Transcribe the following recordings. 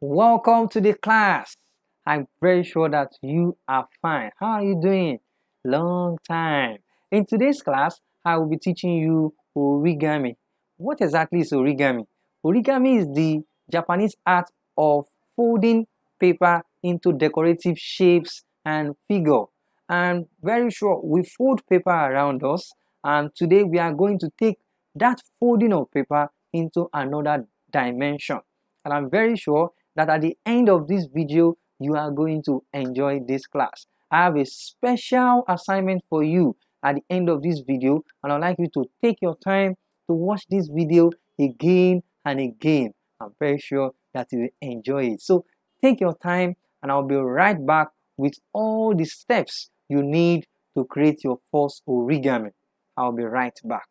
Welcome to the class. I'm very sure that you are fine. How are you doing? Long time. In today's class, I will be teaching you origami. What exactly is origami? Origami is the Japanese art of folding paper into decorative shapes and figure. I'm very sure we fold paper around us, and today we are going to take that folding of paper into another dimension. And I'm very sure that at the end of this video, you are going to enjoy this class. I have a special assignment for you at the end of this video, and I'd like you to take your time to watch this video again and again. I'm very sure that you will enjoy it. So take your time, and I'll be right back with all the steps you need to create your first origami. I'll be right back.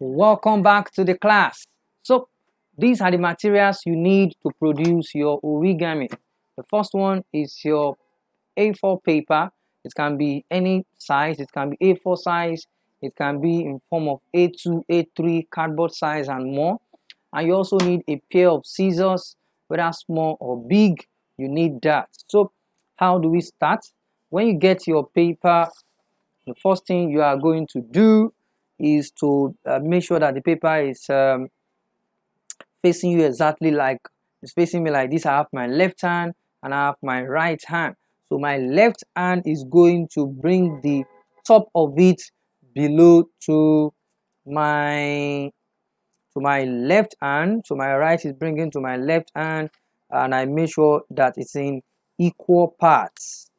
Welcome back to the class. So these are the materials you need to produce your origami. The first one is your A4 paper. It can be any size. It can be A4 size. It can be in form of A2, A3, cardboard size and more. And you also need a pair of scissors, whether small or big. You need that. So how do we start? When you get your paper, the first thing you are going to do is to make sure that the paper is facing you exactly like it's facing me like this. I have my left hand and I have my right hand. So my left hand is going to bring the top of it below to my left hand. So my right is bringing to my left hand, and I make sure that it's in equal parts.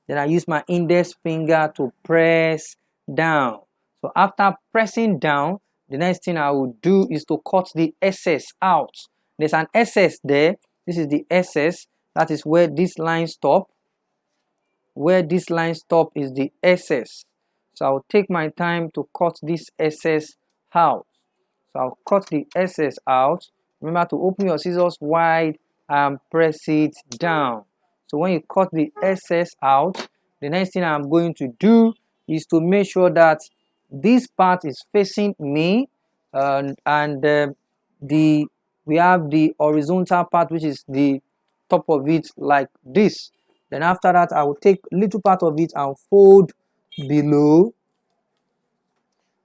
Then I use my index finger to press down. So after pressing down, the next thing I will do is to cut the excess out. There's an excess there. This is the excess. That is where this line stop. Where this line stop is the excess. So I'll take my time to cut this excess out. So I'll cut the excess out. Remember to open your scissors wide and press it down. So when you cut the excess out, the next thing I'm going to do is to make sure that this part is facing me, we have the horizontal part, which is the top of it like this. Then after that, I will take little part of it and fold below.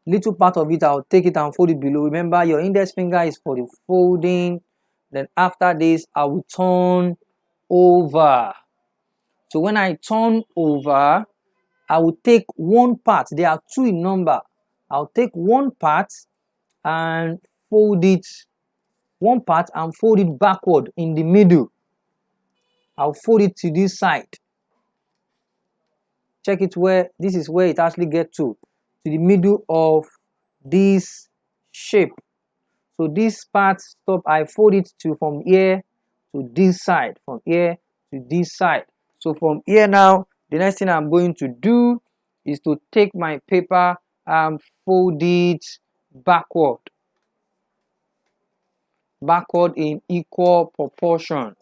Little part of it, I'll take it and fold it below. Remember, your index finger is for the folding. Then after this, I will turn over. So when I turn over, I will take one part. There are two in number. I'll take one part and fold it. One part and fold it backward in the middle. I'll fold it to this side. Check it where this is where it actually gets to the middle of this shape. So this part stop, I fold it to from here to this side, from here to this side. So from here now, the next thing I'm going to do is to take my paper and fold it backward in equal proportion.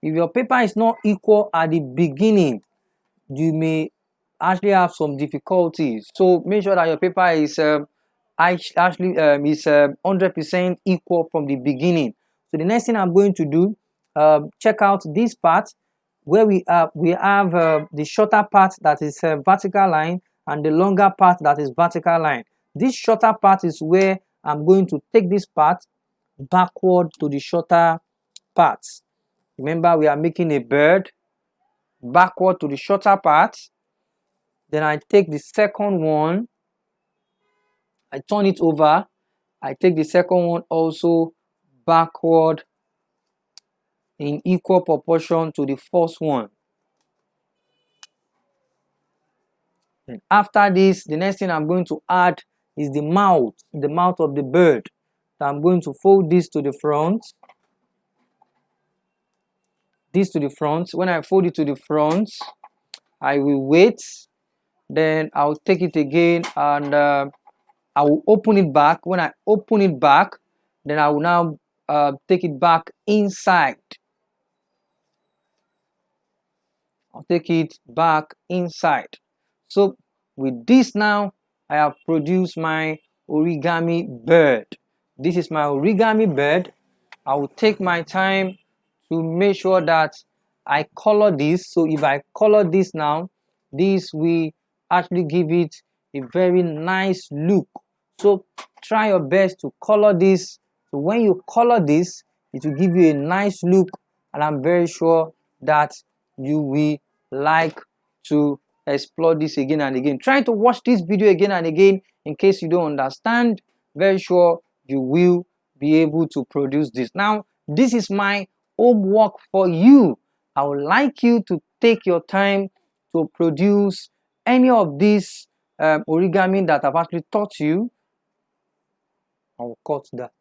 If your paper is not equal at the beginning, you may actually have some difficulties. So make sure that your paper is actually is 100% equal from the beginning. So the next thing I'm going to do, check out this part where we have the shorter part that is vertical line and the longer part that is vertical line. This shorter part is where I'm going to take this part backward to the shorter parts. Remember, we are making a bird. Backward to the shorter part. Then I take the second one, I turn it over, I take the second one also backward in equal proportion to the first one. And after this, the next thing I'm going to add is the mouth of the bird. So I'm going to fold this to the front, this to the front. When I fold it to the front, I will wait, then I'll take it again and I will open it back. When I open it back, then I will now take it back inside. I'll take it back inside. So with this now, I have produced my origami bird. This is my origami bird. I will take my time to make sure that I color this. So if I color this now, this will actually give it a very nice look. So try your best to color this. So when you color this, it will give you a nice look, and I'm very sure that you will like to explore this again and again. Try to watch this video again and again in case you don't understand. Very sure you will be able to produce this. Now, this is my homework for you. I would like you to take your time to produce any of these origami that I've actually taught you. I will cut that.